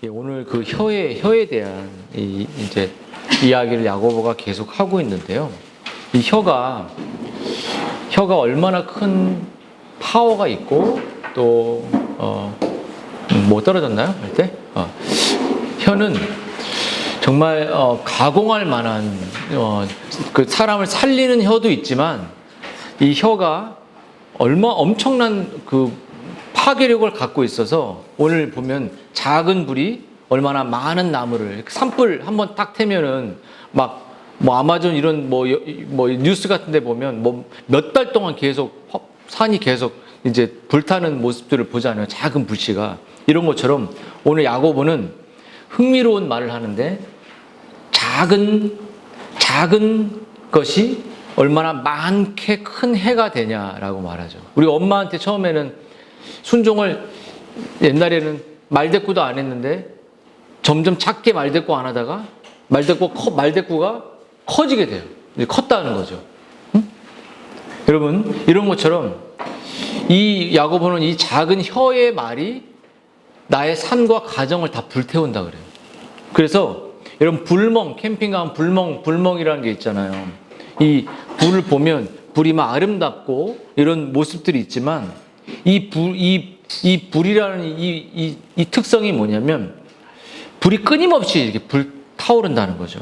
오늘 그 혀에 대한 이제 이야기를 야고보가 계속 하고 있는데요. 이 혀가 얼마나 큰 파워가 있고 또 뭐 떨어졌나요? 할 때? 혀는 정말 가공할 만한 그 사람을 살리는 혀도 있지만 이 혀가 엄청난 그 파괴력을 갖고 있어서 오늘 보면 작은 불이 얼마나 많은 나무를 산불 한번 딱 태면은 막 뭐 아마존 이런 뭐 뉴스 같은데 보면 뭐 몇 달 동안 계속 산이 계속 이제 불타는 모습들을 보잖아요. 작은 불씨가 이런 것처럼 오늘 야고보는 흥미로운 말을 하는데 작은 것이 얼마나 많게 큰 해가 되냐라고 말하죠. 우리 엄마한테 처음에는 순종을 옛날에는 말대꾸도 안 했는데 점점 작게 말대꾸 안 하다가 말대꾸가 커지게 돼요. 이제 컸다는 거죠. 응? 여러분 이런 것처럼 이 야고보는 이 작은 혀의 말이 나의 삶과 가정을 다 불태운다 그래요. 그래서 여러분 캠핑 가면 불멍이라는 게 있잖아요. 이 불을 보면 불이 막 아름답고 이런 모습들이 있지만 이 불이라는 이 특성이 뭐냐면 불이 끊임없이 이렇게 불타오른다는 거죠.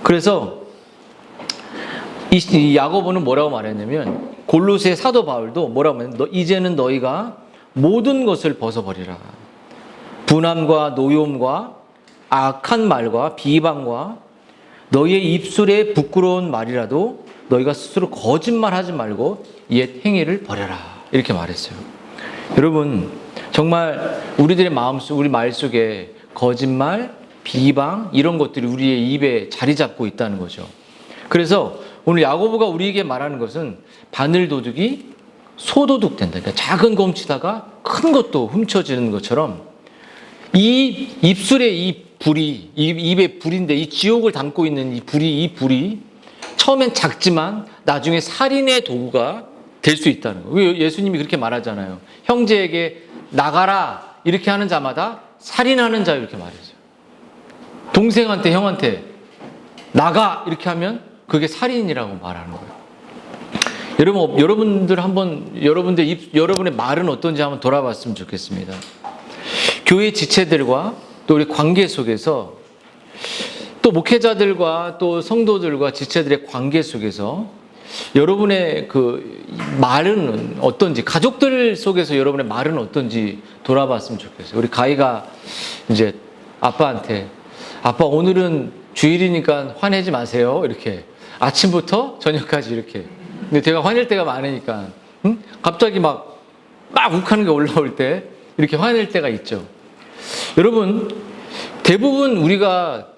그래서 이 야고보는 뭐라고 말했냐면 골로새 사도 바울도 뭐라고 말했냐면 이제는 너희가 모든 것을 벗어버리라. 분함과 노여움과 악한 말과 비방과 너희의 입술에 부끄러운 말이라도 너희가 스스로 거짓말하지 말고 옛 행위를 버려라. 이렇게 말했어요. 여러분 정말 우리 말 속에 거짓말, 비방 이런 것들이 우리의 입에 자리 잡고 있다는 거죠. 그래서 오늘 야고보가 우리에게 말하는 것은 바늘도둑이 소도둑 된다. 그러니까 작은 거 훔치다가 큰 것도 훔쳐지는 것처럼 이 입술에 이 불이 입에 불인데 이 지옥을 담고 있는 이 불이 처음엔 작지만 나중에 살인의 도구가 될 수 있다는 거예요. 예수님이 그렇게 말하잖아요. 형제에게 나가라 이렇게 하는 자마다 살인하는 자 이렇게 말했어요. 동생한테 형한테 나가 이렇게 하면 그게 살인이라고 말하는 거예요. 여러분들 한번 여러분의 말은 어떤지 한번 돌아봤으면 좋겠습니다. 교회 지체들과 또 우리 관계 속에서 또 목회자들과 또 성도들과 지체들의 관계 속에서 여러분의 그 말은 어떤지, 가족들 속에서 여러분의 말은 어떤지 돌아봤으면 좋겠어요. 우리 가희가 이제 아빠한테 아빠 오늘은 주일이니까 화내지 마세요. 이렇게 아침부터 저녁까지 이렇게. 근데 제가 화낼 때가 많으니까 갑자기 막 욱하는 게 올라올 때 이렇게 화낼 때가 있죠. 여러분 대부분 우리가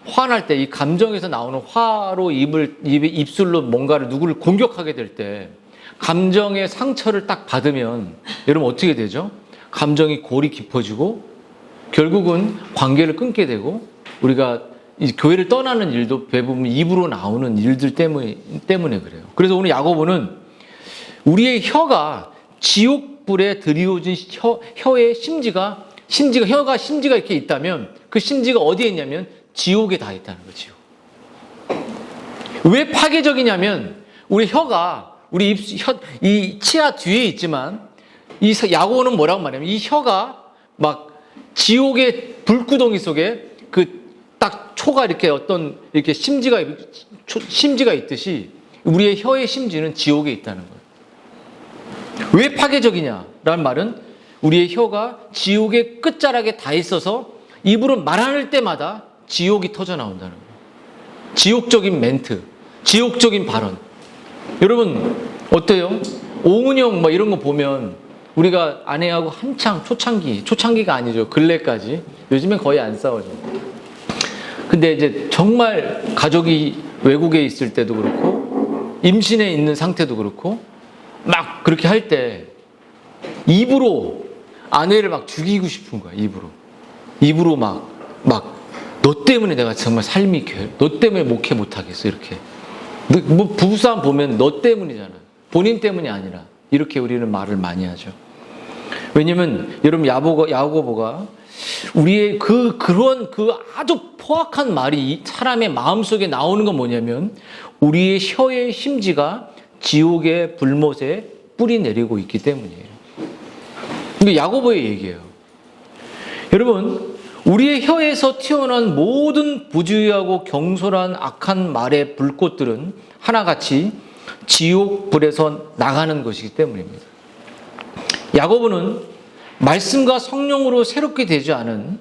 화날 때 이 감정에서 나오는 화로 입술로 뭔가를 누구를 공격하게 될 때 감정의 상처를 딱 받으면 여러분 어떻게 되죠? 감정이 골이 깊어지고 결국은 관계를 끊게 되고 우리가 이 교회를 떠나는 일도 대부분 입으로 나오는 일들 때문에 그래요. 그래서 오늘 야고보는 우리의 혀가 지옥불에 드리워진 혀의 심지가 이렇게 있다면 그 심지가 어디에 있냐면 지옥에 다 있다는 거죠. 왜 파괴적이냐면 우리 혀가 이 치아 뒤에 있지만 이 야고보는 뭐라고 말하냐면 이 혀가 막 지옥의 불구덩이 속에 그 딱 초가 이렇게 이렇게 심지가 있듯이 우리의 혀의 심지는 지옥에 있다는 거예요. 왜 파괴적이냐라는 말은 우리의 혀가 지옥의 끝자락에 다 있어서 입으로 말할 때마다 지옥이 터져 나온다는 거예요. 지옥적인 멘트, 지옥적인 발언. 여러분 어때요? 오은영 뭐 이런 거 보면 우리가 아내하고 한창 초창기가 아니죠. 근래까지 요즘엔 거의 안 싸워죠. 근데 이제 정말 가족이 외국에 있을 때도 그렇고 임신해 있는 상태도 그렇고 막 그렇게 할 때 입으로 아내를 막 죽이고 싶은 거야. 입으로 막 너 때문에 내가 정말 너 때문에 목회 못하겠어 이렇게. 뭐 부부싸움 보면 너 때문이잖아. 본인 때문이 아니라 이렇게 우리는 말을 많이 하죠. 왜냐면 여러분 야고보가 우리의 그런 아주 포악한 말이 사람의 마음속에 나오는 건 뭐냐면 우리의 혀의 심지가 지옥의 불못에 뿌리 내리고 있기 때문이에요. 이게 야고보의 얘기예요. 여러분, 우리의 혀에서 튀어나온 모든 부주의하고 경솔한 악한 말의 불꽃들은 하나같이 지옥 불에서 나가는 것이기 때문입니다. 야고보는 말씀과 성령으로 새롭게 되지 않은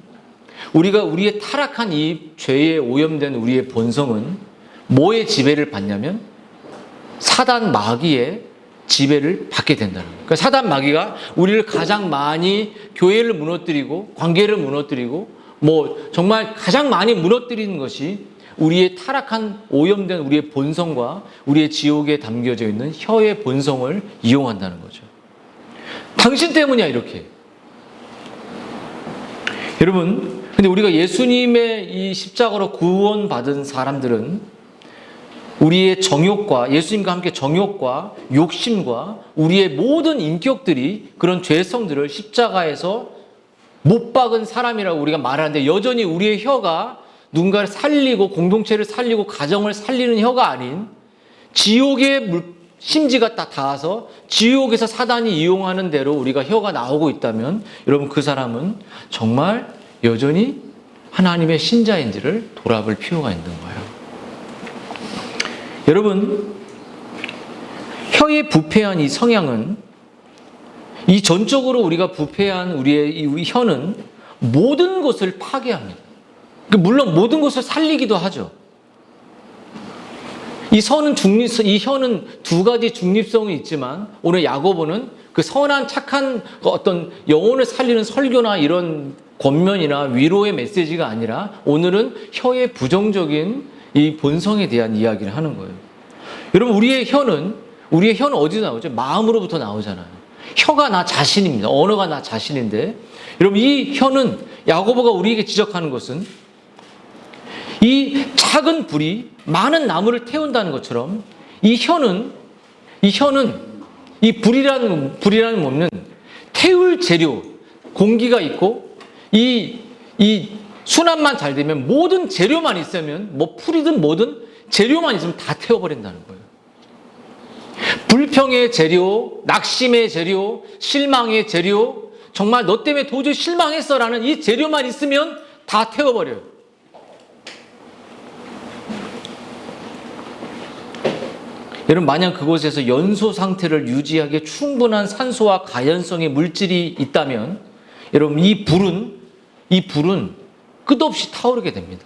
우리의 타락한 이 죄에 오염된 우리의 본성은 뭐의 지배를 받냐면 사단 마귀의 지배를 받게 된다는 거예요. 그러니까 사단 마귀가 우리를 가장 많이 교회를 무너뜨리고 관계를 무너뜨리고 정말 가장 많이 무너뜨리는 것이 우리의 타락한 오염된 우리의 본성과 우리의 지옥에 담겨져 있는 혀의 본성을 이용한다는 거죠. 당신 때문이야 이렇게. 여러분, 근데 우리가 예수님의 이 십자가로 구원받은 사람들은 우리의 정욕과 예수님과 함께 정욕과 욕심과 우리의 모든 인격들이 그런 죄성들을 십자가에서 못 박은 사람이라고 우리가 말하는데 여전히 우리의 혀가 누군가를 살리고 공동체를 살리고 가정을 살리는 혀가 아닌 지옥의 심지가 딱 닿아서 지옥에서 사단이 이용하는 대로 우리가 혀가 나오고 있다면 여러분 그 사람은 정말 여전히 하나님의 신자인지를 돌아볼 필요가 있는 거예요. 여러분, 혀에 부패한 이 성향은 이 전적으로 우리가 부패한 우리의 이 혀는 모든 것을 파괴합니다. 물론 모든 것을 살리기도 하죠. 이 혀는 두 가지 중립성이 있지만 오늘 야고보는 그 선한 착한 어떤 영혼을 살리는 설교나 이런 권면이나 위로의 메시지가 아니라 오늘은 혀의 부정적인 이 본성에 대한 이야기를 하는 거예요. 여러분, 우리의 혀는 어디서 나오죠? 마음으로부터 나오잖아요. 혀가 나 자신입니다. 언어가 나 자신인데 여러분 이 혀는 야고보가 우리에게 지적하는 것은 이 작은 불이 많은 나무를 태운다는 것처럼 이 혀는 이 불이라는 몸은 태울 재료, 공기가 있고 이 순환만 잘 되면 모든 재료만 있으면 풀이든 뭐든 재료만 있으면 다 태워버린다는 거예요. 불평의 재료, 낙심의 재료, 실망의 재료, 정말 너 때문에 도저히 실망했어라는 이 재료만 있으면 다 태워버려요. 여러분, 만약 그곳에서 연소 상태를 유지하기에 충분한 산소와 가연성의 물질이 있다면 여러분 이 불은 끝없이 타오르게 됩니다.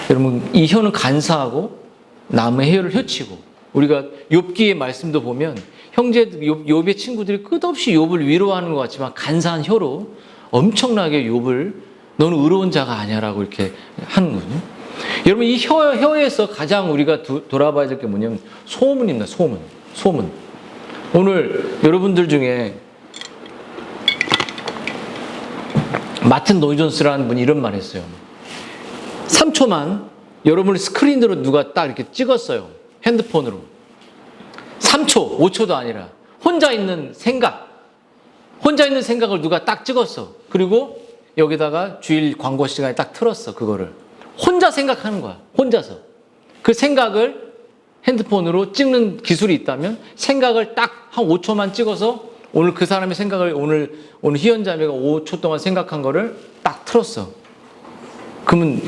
여러분, 이 혀는 간사하고 남의 혀를 혀치고 우리가 욥기의 말씀도 보면 욥의 친구들이 끝없이 욥을 위로하는 것 같지만 간사한 혀로 엄청나게 욥을 너는 의로운 자가 아니야라고 이렇게 하는 거죠. 여러분, 이 혀에서 가장 우리가 돌아봐야 될 게 뭐냐면 소문입니다. 소문. 오늘 여러분들 중에 마틴 노이존스라는 분이 이런 말 했어요. 3초만 여러분을 스크린으로 누가 딱 이렇게 찍었어요. 핸드폰으로. 3초, 5초도 아니라 혼자 있는 생각을 누가 딱 찍었어. 그리고 여기다가 주일 광고 시간에 딱 틀었어. 그거를. 혼자 생각하는 거야. 혼자서. 그 생각을 핸드폰으로 찍는 기술이 있다면 생각을 딱 한 5초만 찍어서 오늘 그 사람의 생각을 오늘 희연자매가 5초 동안 생각한 거를 딱 틀었어. 그러면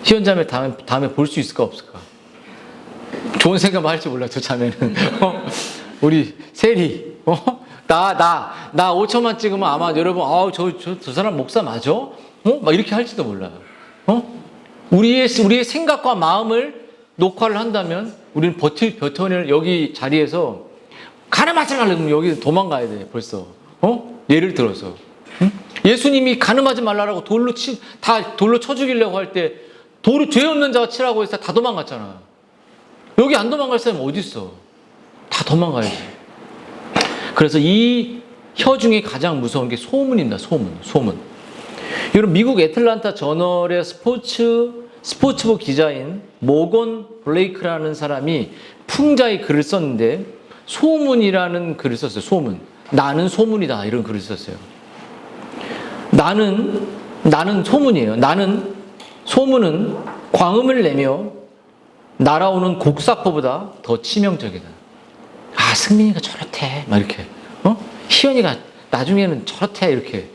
희연자매 다음에 볼 수 있을까 없을까? 좋은 생각만 할지 몰라, 저 자매는. 우리 세리, 나 5초만 찍으면 아마 여러분, 저 사람 목사 맞아? 막 이렇게 할지도 몰라요. 우리의 생각과 마음을 녹화를 한다면 우리는 버텨낼 여기 자리에서 가늠하지 말라면 여기 도망가야 돼, 벌써. 예를 들어서. 예수님이 가늠하지 말라고 돌로 쳐 죽이려고 할 때 죄 없는 자가 치라고 해서 다 도망갔잖아. 여기 안 도망갈 사람이 어디 있어? 다 도망가야지. 그래서 이 혀 중에 가장 무서운 게 소문입니다. 소문. 여러분, 미국 애틀란타 저널의 스포츠부 기자인 모건 블레이크라는 사람이 풍자의 글을 썼는데 소문이라는 글을 썼어요. 소문. 나는 소문이다. 이런 글을 썼어요. 나는 소문이에요. 나는 소문은 광음을 내며 날아오는 곡사포보다 더 치명적이다. 아, 승민이가 저렇대. 막 이렇게. 희연이가 나중에는 저렇대. 이렇게.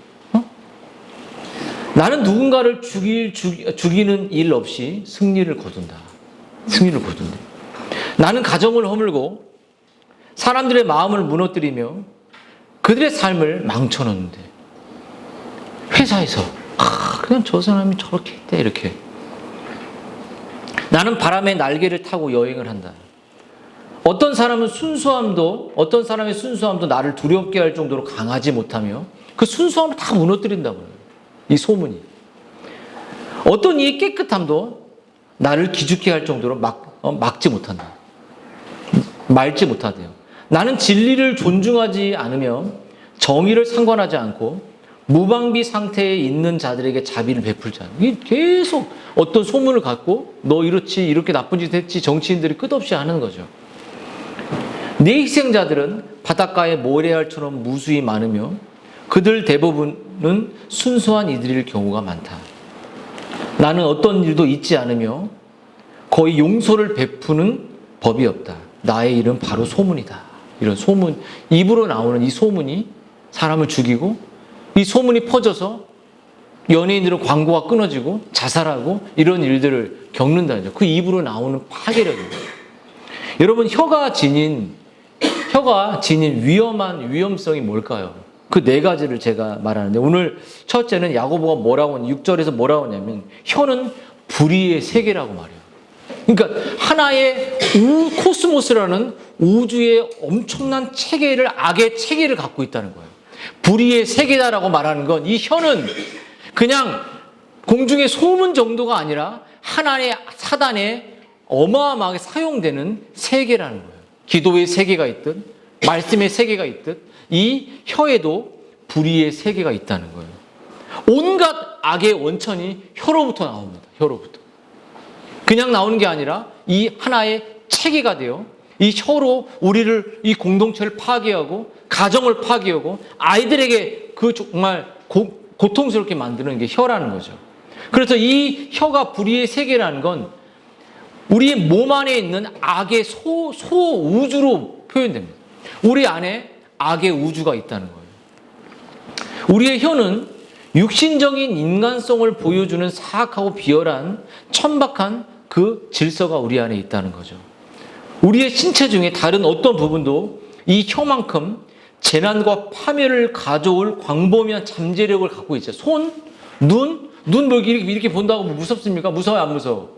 나는 누군가를 죽이는 일 없이 승리를 거둔다. 승리를 거둔다. 나는 가정을 허물고 사람들의 마음을 무너뜨리며 그들의 삶을 망쳐놓는데 회사에서 그냥 저 사람이 저렇게 했대. 이렇게. 나는 바람의 날개를 타고 여행을 한다. 어떤 사람의 순수함도 나를 두렵게 할 정도로 강하지 못하며 그 순수함을 다 무너뜨린다고요. 이 소문이. 어떤 이의 깨끗함도 나를 기죽게 할 정도로 막지 못한다. 말지 못하대요. 나는 진리를 존중하지 않으며 정의를 상관하지 않고 무방비 상태에 있는 자들에게 자비를 베풀지 않아. 계속 어떤 소문을 갖고 너 이렇지, 이렇게 나쁜 짓 했지, 정치인들이 끝없이 하는 거죠. 네 희생자들은 바닷가의 모래알처럼 무수히 많으며 그들 대부분은 순수한 이들일 경우가 많다. 나는 어떤 일도 잊지 않으며 거의 용서를 베푸는 법이 없다. 나의 일은 바로 소문이다. 이런 소문, 입으로 나오는 이 소문이 사람을 죽이고 이 소문이 퍼져서 연예인들은 광고가 끊어지고 자살하고 이런 일들을 겪는다죠. 그 입으로 나오는 파괴력입니다. 여러분, 혀가 지닌 위험성이 뭘까요? 그 네 가지를 제가 말하는데, 오늘 첫째는 야고보가 6절에서 뭐라고 하냐면 혀는 불의의 세계라고 말해요. 그러니까 하나의 코스모스라는 우주의 엄청난 체계를, 악의 체계를 갖고 있다는 거예요. 불의의 세계다라고 말하는 건 이 혀는 그냥 공중의 소문 정도가 아니라 하나의 사단에 어마어마하게 사용되는 세계라는 거예요. 기도의 세계가 있듯 말씀의 세계가 있듯 이 혀에도 불의의 세계가 있다는 거예요. 온갖 악의 원천이 혀로부터 나옵니다. 혀로부터. 그냥 나오는 게 아니라 이 하나의 체계가 되어 이 혀로 우리를, 이 공동체를 파괴하고 가정을 파괴하고 아이들에게 그 정말 고통스럽게 만드는 게 혀라는 거죠. 그래서 이 혀가 불의의 세계라는 건 우리의 몸 안에 있는 악의 소우주로 표현됩니다. 우리 안에 악의 우주가 있다는 거예요. 우리의 혀는 육신적인 인간성을 보여주는 사악하고 비열한 천박한 그 질서가 우리 안에 있다는 거죠. 우리의 신체 중에 다른 어떤 부분도 이 혀만큼 재난과 파멸을 가져올 광범위한 잠재력을 갖고 있어요. 손, 눈 뭐 이렇게 본다고 뭐 무섭습니까? 무서워요, 안 무서워?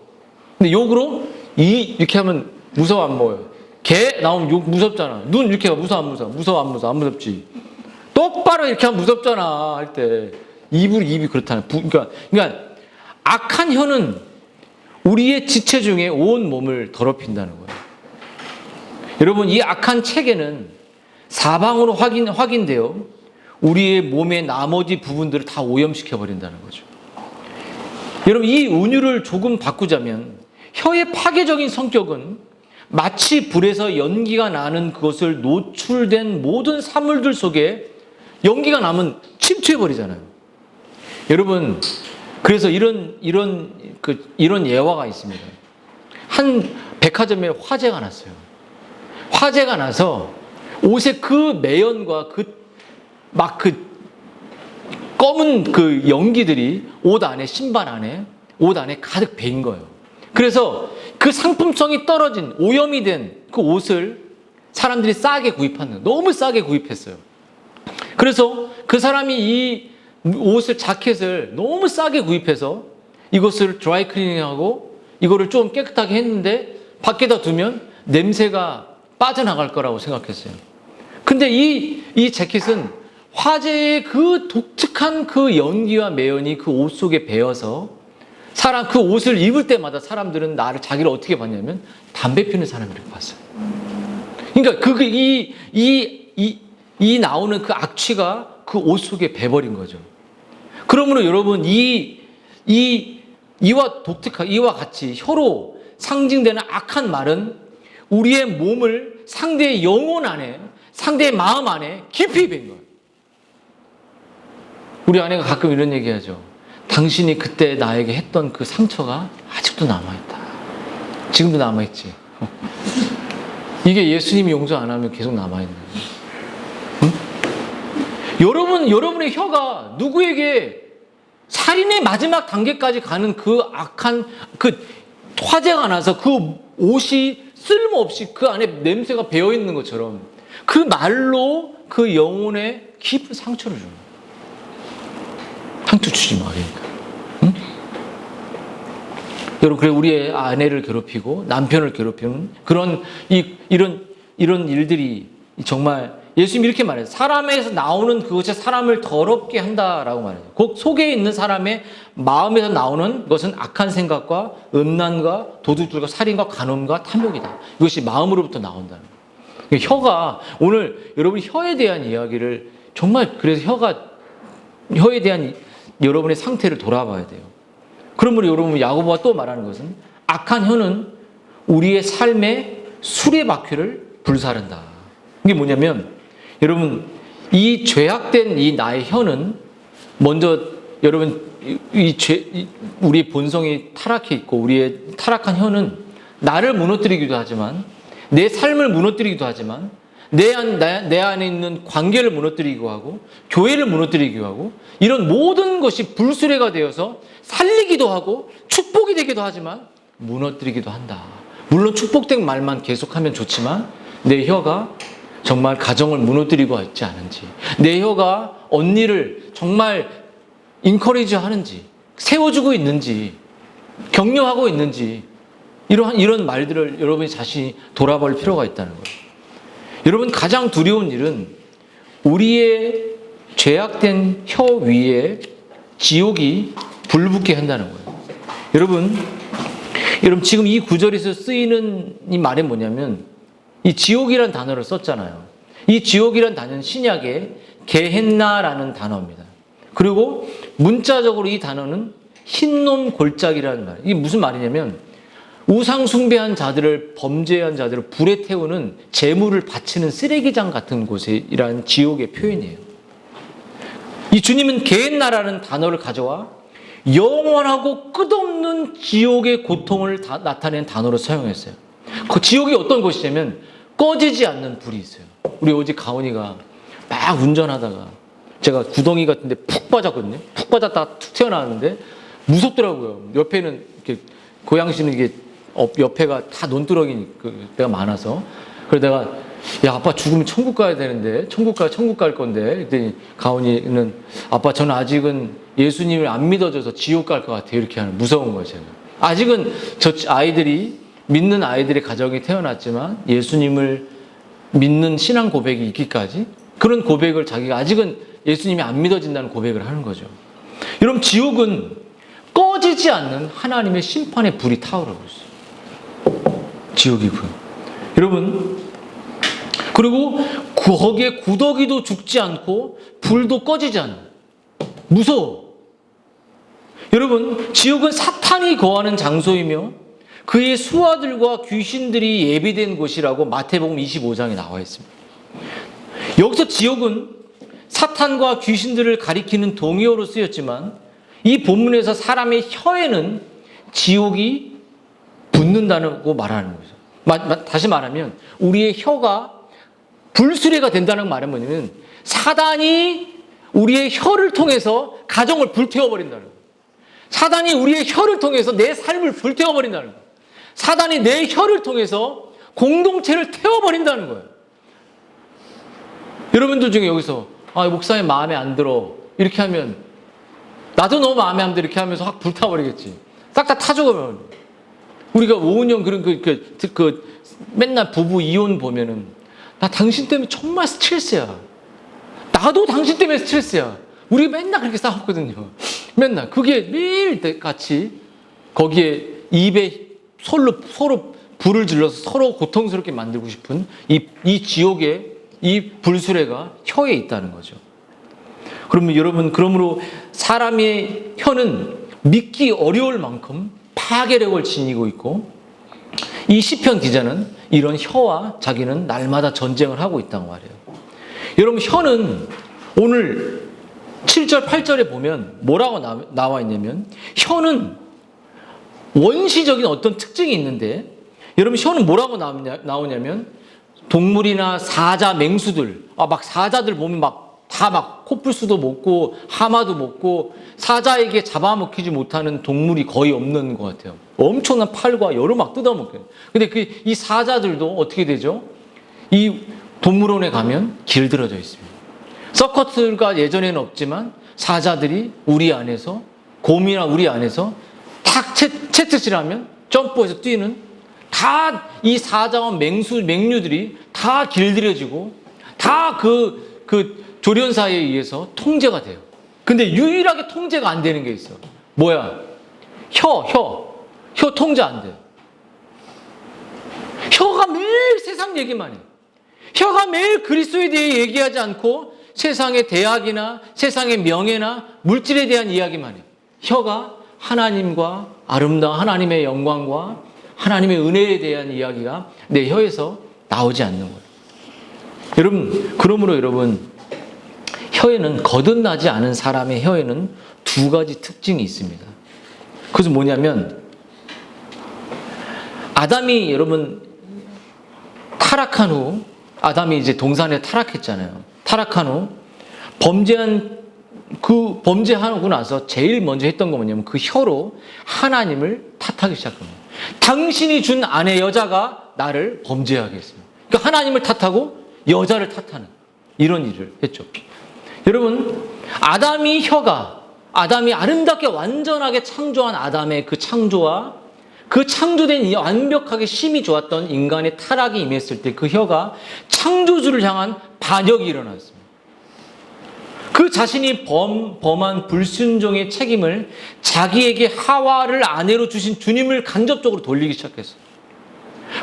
근데 욕으로 이렇게 하면 무서워, 안 무서워요? 개 나오면 욕 무섭잖아. 눈 이렇게 하면 무서워, 안 무서워? 무서워, 안 무서워? 안 무섭지? 똑바로 이렇게 하면 무섭잖아, 할 때. 입이 그렇다는. 그러니까 악한 혀는 우리의 지체 중에 온 몸을 더럽힌다는 거예요. 여러분, 이 악한 체계는 사방으로 확인되어 우리의 몸의 나머지 부분들을 다 오염시켜 버린다는 거죠. 여러분, 이 은유를 조금 바꾸자면 혀의 파괴적인 성격은 마치 불에서 연기가 나는 그것을 노출된 모든 사물들 속에 연기가 나면 침투해 버리잖아요. 여러분, 그래서 이런 예화가 있습니다. 한 백화점에 화재가 났어요. 화재가 나서 옷의 그 매연과 검은 그 연기들이 옷 안에, 신발 안에, 옷 안에 가득 배인 거예요. 그래서 그 상품성이 떨어진, 오염이 된 그 옷을 사람들이 싸게 구입하는 거예요. 너무 싸게 구입했어요. 그래서 그 사람이 이 옷을, 자켓을 너무 싸게 구입해서 이것을 드라이 클리닝하고 이거를 좀 깨끗하게 했는데 밖에다 두면 냄새가 빠져나갈 거라고 생각했어요. 근데 이 재킷은 화재의 그 독특한 그 연기와 매연이 그 옷 속에 배어서 그 옷을 입을 때마다 사람들은 자기를 어떻게 봤냐면 담배 피우는 사람이라고 봤어요. 그러니까 이 나오는 그 악취가 그 옷 속에 배버린 거죠. 그러므로 여러분, 이와 같이 혀로 상징되는 악한 말은 우리의 몸을 상대의 영혼 안에, 상대의 마음 안에 깊이 밴 거예요. 우리 아내가 가끔 이런 얘기하죠. 당신이 그때 나에게 했던 그 상처가 아직도 남아있다. 지금도 남아있지. 이게 예수님이 용서 안 하면 계속 남아있는 거예요. 응? 여러분의 혀가 누구에게 살인의 마지막 단계까지 가는 그 악한 그 화재가 나서 그 옷이 쓸모없이 그 안에 냄새가 배어 있는 것처럼 그 말로 그 영혼에 깊은 상처를 줍니다. 상처 주지 마, 그러니까. 응? 여러분, 그래 우리의 아내를 괴롭히고 남편을 괴롭히는 이런 일들이 정말 예수님이 이렇게 말해요. 사람에서 나오는 그것이 사람을 더럽게 한다라고 말해요. 곧 속에 있는 사람의 마음에서 나오는 것은 악한 생각과 음란과 도둑질과 살인과 간음과 탐욕이다. 이것이 마음으로부터 나온다는 거예요. 혀가 오늘 여러분 혀에 대한 이야기를 정말 그래서 혀에 대한 여러분의 상태를 돌아봐야 돼요. 그러므로 여러분 야고보가 또 말하는 것은 악한 혀는 우리의 삶의 수레바퀴를 불사른다. 이게 뭐냐면 여러분 이 죄악된 이 나의 혀는 먼저 여러분 우리의 본성이 타락해 있고 우리의 타락한 혀는 나를 무너뜨리기도 하지만 내 삶을 무너뜨리기도 하지만 내 안에 있는 관계를 무너뜨리기도 하고 교회를 무너뜨리기도 하고 이런 모든 것이 불수레가 되어서 살리기도 하고 축복이 되기도 하지만 무너뜨리기도 한다. 물론 축복된 말만 계속하면 좋지만 내 혀가 정말 가정을 무너뜨리고 있지 않은지, 내 혀가 언니를 정말 인커리지 하는지, 세워주고 있는지, 격려하고 있는지 이런 말들을 여러분이 자신이 돌아볼 필요가 있다는 거예요. 여러분 가장 두려운 일은 우리의 죄악된 혀 위에 지옥이 불붙게 한다는 거예요. 여러분 지금 이 구절에서 쓰이는 이 말이 뭐냐면 이 지옥이란 단어를 썼잖아요. 이 지옥이란 단어는 신약의 게헨나라는 단어입니다. 그리고 문자적으로 이 단어는 흰놈 골짜기라는 말. 이게 무슨 말이냐면 우상 숭배한 자들을 범죄한 자들을 불에 태우는 재물을 바치는 쓰레기장 같은 곳이라는 지옥의 표현이에요. 이 주님은 게헨나라는 단어를 가져와 영원하고 끝없는 지옥의 고통을 나타낸 단어로 사용했어요. 그 지옥이 어떤 곳이냐면 꺼지지 않는 불이 있어요. 우리 어제 가온이가 막 운전하다가 제가 구덩이 같은데 푹 빠졌거든요. 푹 빠졌다가 툭 튀어나왔는데 무섭더라고요. 옆에는 이렇게 고양시는 이게 옆에가 다 논두렁이가 많아서 그래서 내가 야 아빠 죽으면 천국 가야 되는데 천국 갈 건데 그랬더니 가온이는 아빠 저는 아직은 예수님을 안 믿어줘서 지옥 갈 것 같아요. 이렇게 하는 무서운 거예요. 제가 아직은 믿는 아이들의 가정이 태어났지만 예수님을 믿는 신앙 고백이 있기까지 그런 고백을 자기가 아직은 예수님이 안 믿어진다는 고백을 하는 거죠. 여러분 지옥은 꺼지지 않는 하나님의 심판의 불이 타오르고 있어요. 지옥이고요. 여러분 그리고 거기에 구더기도 죽지 않고 불도 꺼지지 않는 무서워. 여러분 지옥은 사탄이 거하는 장소이며 그의 수하들과 귀신들이 예비된 곳이라고 마태복음 25장에 나와 있습니다. 여기서 지옥은 사탄과 귀신들을 가리키는 동의어로 쓰였지만 이 본문에서 사람의 혀에는 지옥이 붙는다고 말하는 거죠. 다시 말하면 우리의 혀가 불수레가 된다는 말은 뭐냐면 사단이 우리의 혀를 통해서 가정을 불태워버린다는 거예요. 사단이 우리의 혀를 통해서 내 삶을 불태워버린다는 거예요. 사단이 내 혀를 통해서 공동체를 태워버린다는 거예요. 여러분들 중에 여기서 목사님 마음에 안 들어 이렇게 하면 나도 너 마음에 안 들어 이렇게 하면서 확 불타버리겠지. 싹 다 타죽으면 우리가 5년 그런 맨날 부부 이혼 보면은 나 당신 때문에 정말 스트레스야. 나도 당신 때문에 스트레스야. 우리 맨날 그렇게 싸웠거든요. 맨날 그게 매일 같이 거기에 입에 서로 불을 질러서 서로 고통스럽게 만들고 싶은 이 지옥의 이 불수레가 혀에 있다는 거죠. 그러면 여러분 그러므로 사람의 혀는 믿기 어려울 만큼 파괴력을 지니고 있고 이 시편 기자는 이런 혀와 자기는 날마다 전쟁을 하고 있다고 말해요. 여러분 혀는 오늘 7절, 8절에 보면 뭐라고 나와 있냐면 혀는 원시적인 어떤 특징이 있는데 여러분 혀는 뭐라고 나오냐면 동물이나 사자, 맹수들 막 사자들 보면 막 다 막 코뿔소도 먹고 하마도 먹고 사자에게 잡아먹히지 못하는 동물이 거의 없는 것 같아요. 엄청난 팔과 여러 막 뜯어먹혀요. 근데 이 사자들도 어떻게 되죠? 이 동물원에 가면 길들여져 있습니다. 서커스가 예전에는 없지만 사자들이 우리 안에서 곰이나 우리 안에서 탁 채찍질하면 점프해서 뛰는 다 이 사자와 맹류들이 다 길들여지고 다 그 조련사에 의해서 통제가 돼요. 근데 유일하게 통제가 안 되는 게 있어. 뭐야? 혀 통제 안 돼. 혀가 매일 세상 얘기만 해. 혀가 매일 그리스도에 대해 얘기하지 않고 세상의 대학이나 세상의 명예나 물질에 대한 이야기만 해. 혀가 하나님과 아름다운 하나님의 영광과 하나님의 은혜에 대한 이야기가 내 혀에서 나오지 않는 거예요. 그러므로 여러분, 혀에는 거듭나지 않은 사람의 혀에는 두 가지 특징이 있습니다. 그것은 뭐냐면 아담이 여러분 타락한 후 아담이 이제 동산에 타락했잖아요. 타락한 후 범죄하고 나서 제일 먼저 했던 거 뭐냐면 그 혀로 하나님을 탓하기 시작합니다. 당신이 준 아내 여자가 나를 범죄하게 했습니다. 그러니까 하나님을 탓하고 여자를 탓하는 이런 일을 했죠. 여러분, 아담이 아름답게 완전하게 창조한 아담의 그 창조와 그 창조된 완벽하게 심이 좋았던 인간의 타락이 임했을 때 그 혀가 창조주를 향한 반역이 일어났습니다. 그 자신이 범한 불순종의 책임을 자기에게 하와를 아내로 주신 주님을 간접적으로 돌리기 시작했어요.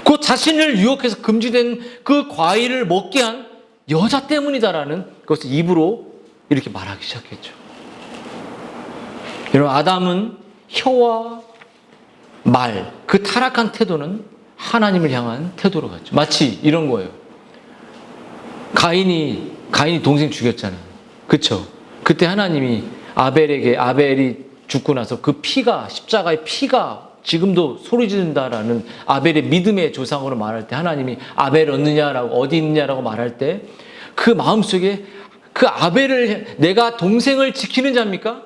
그 자신을 유혹해서 금지된 그 과일을 먹게 한 여자 때문이다라는 것을 입으로 이렇게 말하기 시작했죠. 여러분, 아담은 혀와 말, 그 타락한 태도는 하나님을 향한 태도로 갔죠. 마치 이런 거예요. 가인이 동생 죽였잖아요. 그쵸? 그때 하나님이 아벨이 죽고 나서 그 피가, 십자가의 피가 지금도 소리 지른다라는 아벨의 믿음의 조상으로 말할 때 하나님이 아벨 어디 있느냐라고 말할 때 그 마음속에 그 아벨을 내가 동생을 지키는 자입니까?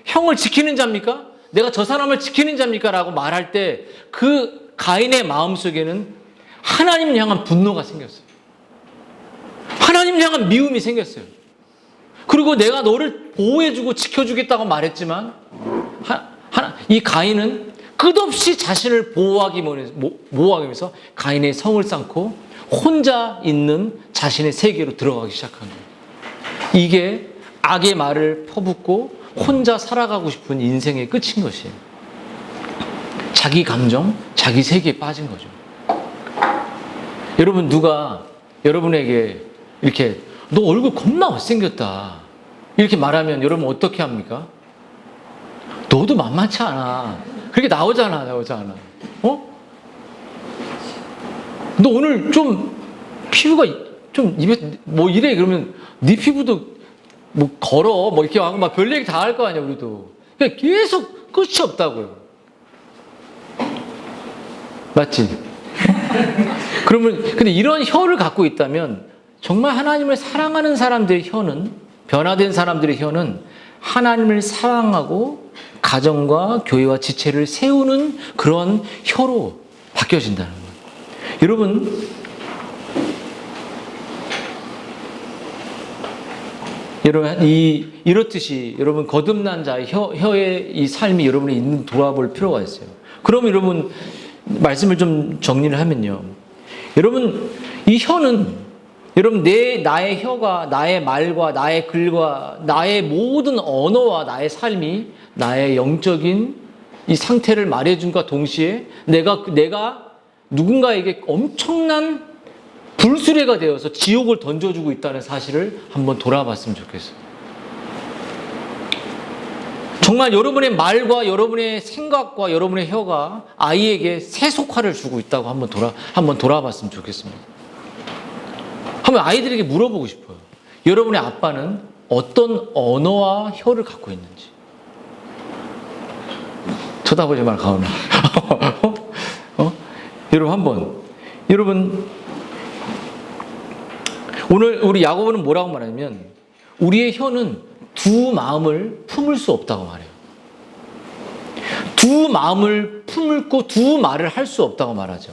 형을 지키는 자입니까? 내가 저 사람을 지키는 자입니까? 라고 말할 때 그 가인의 마음속에는 하나님을 향한 분노가 생겼어요. 하나님을 향한 미움이 생겼어요. 그리고 내가 너를 보호해주고 지켜주겠다고 말했지만 이 가인은 끝없이 자신을 보호하기 위해서 가인의 성을 쌓고 혼자 있는 자신의 세계로 들어가기 시작한 거예요. 이게 악의 말을 퍼붓고 혼자 살아가고 싶은 인생의 끝인 것이에요. 자기 감정, 자기 세계에 빠진 거죠. 여러분, 누가 여러분에게 이렇게 너 얼굴 겁나 못생겼다 이렇게 말하면 여러분 어떻게 합니까? 너도 만만치 않아. 그렇게 나오잖아. 어? 너 오늘 좀 피부가 좀 입에 뭐 이래 그러면 네 피부도 뭐 걸어 뭐 이렇게 하고 막 별 얘기 다 할 거 아니야 우리도. 그러니까 계속 끝이 없다고요. 맞지? 그러면 근데 이런 혀를 갖고 있다면 정말 하나님을 사랑하는 사람들의 혀는 변화된 사람들의 혀는 하나님을 사랑하고 가정과 교회와 지체를 세우는 그런 혀로 바뀌어진다는 거예요. 여러분 이렇듯이 여러분 거듭난 자의 혀의 이 삶이 여러분이 있는 돌아볼 필요가 있어요. 그럼 여러분 말씀을 좀 정리를 하면요. 여러분 이 혀는 여러분 나의 혀가 나의 말과 나의 글과 나의 모든 언어와 나의 삶이 나의 영적인 이 상태를 말해준과 동시에 내가 누군가에게 엄청난 불수레가 되어서 지옥을 던져주고 있다는 사실을 한번 돌아봤으면 좋겠어요. 정말 여러분의 말과 여러분의 생각과 여러분의 혀가 아이에게 세속화를 주고 있다고 한번 돌아봤으면 좋겠습니다. 한번 아이들에게 물어보고 싶어요. 여러분의 아빠는 어떤 언어와 혀를 갖고 있는지. 쳐다보지 말, 가은아. 여러분, 오늘 우리 야고보는 뭐라고 말하냐면, 우리의 혀는 두 마음을 품을 수 없다고 말해요. 두 마음을 품고 두 말을 할 수 없다고 말하죠.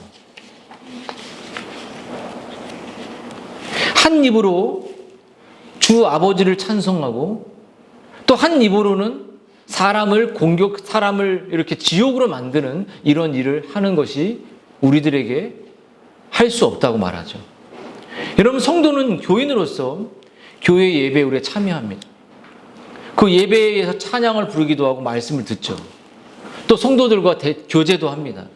한 입으로 주 아버지를 찬송하고 또 한 입으로는 사람을 이렇게 지옥으로 만드는 이런 일을 하는 것이 우리들에게 할 수 없다고 말하죠. 여러분, 성도는 교인으로서 교회 예배에 우리가 참여합니다. 그 예배에서 찬양을 부르기도 하고 말씀을 듣죠. 또 성도들과 교제도 합니다.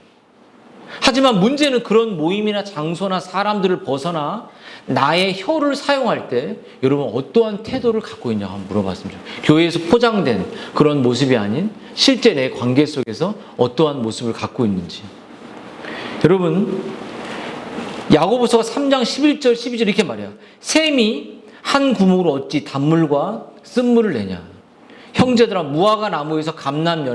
하지만 문제는 그런 모임이나 장소나 사람들을 벗어나 나의 혀를 사용할 때 여러분 어떠한 태도를 갖고 있냐고 한번 물어봤습니다. 교회에서 포장된 그런 모습이 아닌 실제 내 관계 속에서 어떠한 모습을 갖고 있는지. 여러분, 야고보서가 3장 11절 12절 이렇게 말해요. 샘이 한 구멍으로 어찌 단물과 쓴물을 내냐. 형제들아, 무화과 나무에서 감람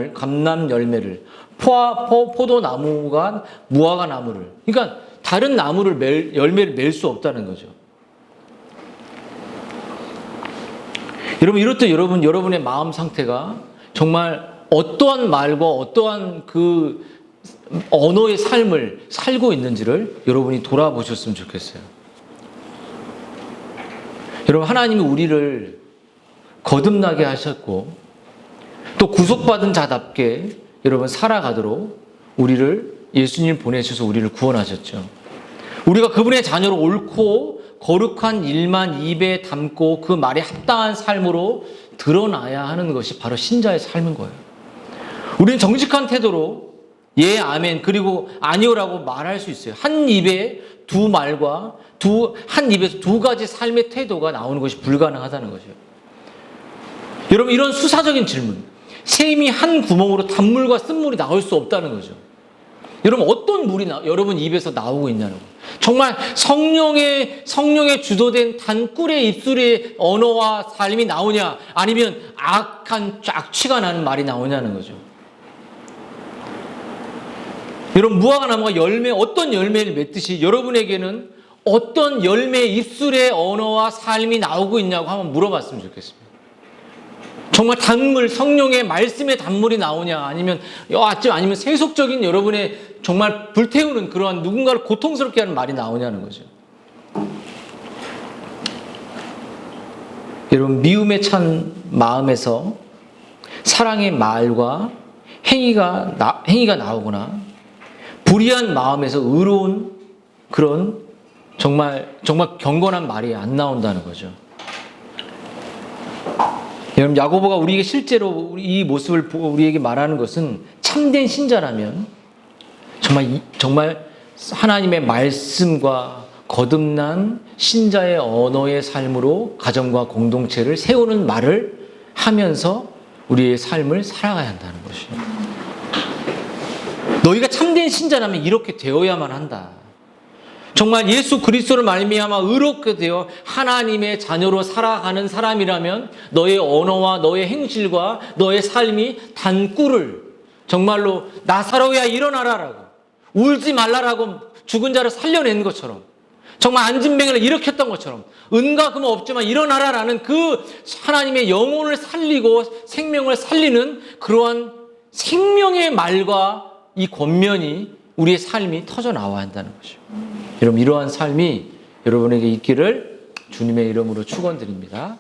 열매를, 포도나무가 무화과 나무를, 그러니까 다른 나무를 열매를 맺을 수 없다는 거죠. 여러분, 이렇듯 여러분의 마음 상태가 정말 어떠한 말과 어떠한 그 언어의 삶을 살고 있는지를 여러분이 돌아보셨으면 좋겠어요. 여러분, 하나님이 우리를 거듭나게 하셨고 또 구속받은 자답게 여러분 살아가도록 우리를 예수님 보내셔서 우리를 구원하셨죠. 우리가 그분의 자녀로 옳고 거룩한 일만 입에 담고 그 말에 합당한 삶으로 드러나야 하는 것이 바로 신자의 삶인 거예요. 우리는 정직한 태도로 예, 아멘, 그리고 아니오라고 말할 수 있어요. 한 입에 두 말과 한 입에서 두 가지 삶의 태도가 나오는 것이 불가능하다는 거죠. 여러분, 이런 수사적인 질문. 샘이 한 구멍으로 단물과 쓴물이 나올 수 없다는 거죠. 여러분, 어떤 물이 여러분 입에서 나오고 있냐는 거예요. 정말 성령의 주도된 단꿀의 입술의 언어와 삶이 나오냐, 아니면 악취가 나는 말이 나오냐는 거죠. 여러분, 무화과 나무가 어떤 열매를 맺듯이 여러분에게는 어떤 열매의 입술의 언어와 삶이 나오고 있냐고 한번 물어봤으면 좋겠습니다. 정말 단물, 성령의 말씀의 단물이 나오냐, 아니면 세속적인 여러분의 정말 불태우는 그러한 누군가를 고통스럽게 하는 말이 나오냐는 거죠. 여러분, 미움에 찬 마음에서 사랑의 말과 행위가 나오거나 불의한 마음에서 의로운 그런 정말 경건한 말이 안 나온다는 거죠. 여러분, 야고보가 우리에게 실제로 이 모습을 보고 우리에게 말하는 것은 참된 신자라면 정말 하나님의 말씀과 거듭난 신자의 언어의 삶으로 가정과 공동체를 세우는 말을 하면서 우리의 삶을 살아가야 한다는 것이에요. 너희가 참된 신자라면 이렇게 되어야만 한다. 정말 예수 그리스도를 말미암아 의롭게 되어 하나님의 자녀로 살아가는 사람이라면 너의 언어와 너의 행실과 너의 삶이 단꿀을 정말로 나사로야 일어나라라고, 울지 말라라고 죽은 자를 살려낸 것처럼, 정말 안진뱅이를 일으켰던 것처럼 은과 금 없지만 일어나라라는 그 하나님의 영혼을 살리고 생명을 살리는 그러한 생명의 말과 이 권면이 우리의 삶이 터져 나와야 한다는 것이죠. 여러분, 이러한 삶이 여러분에게 있기를 주님의 이름으로 축원드립니다.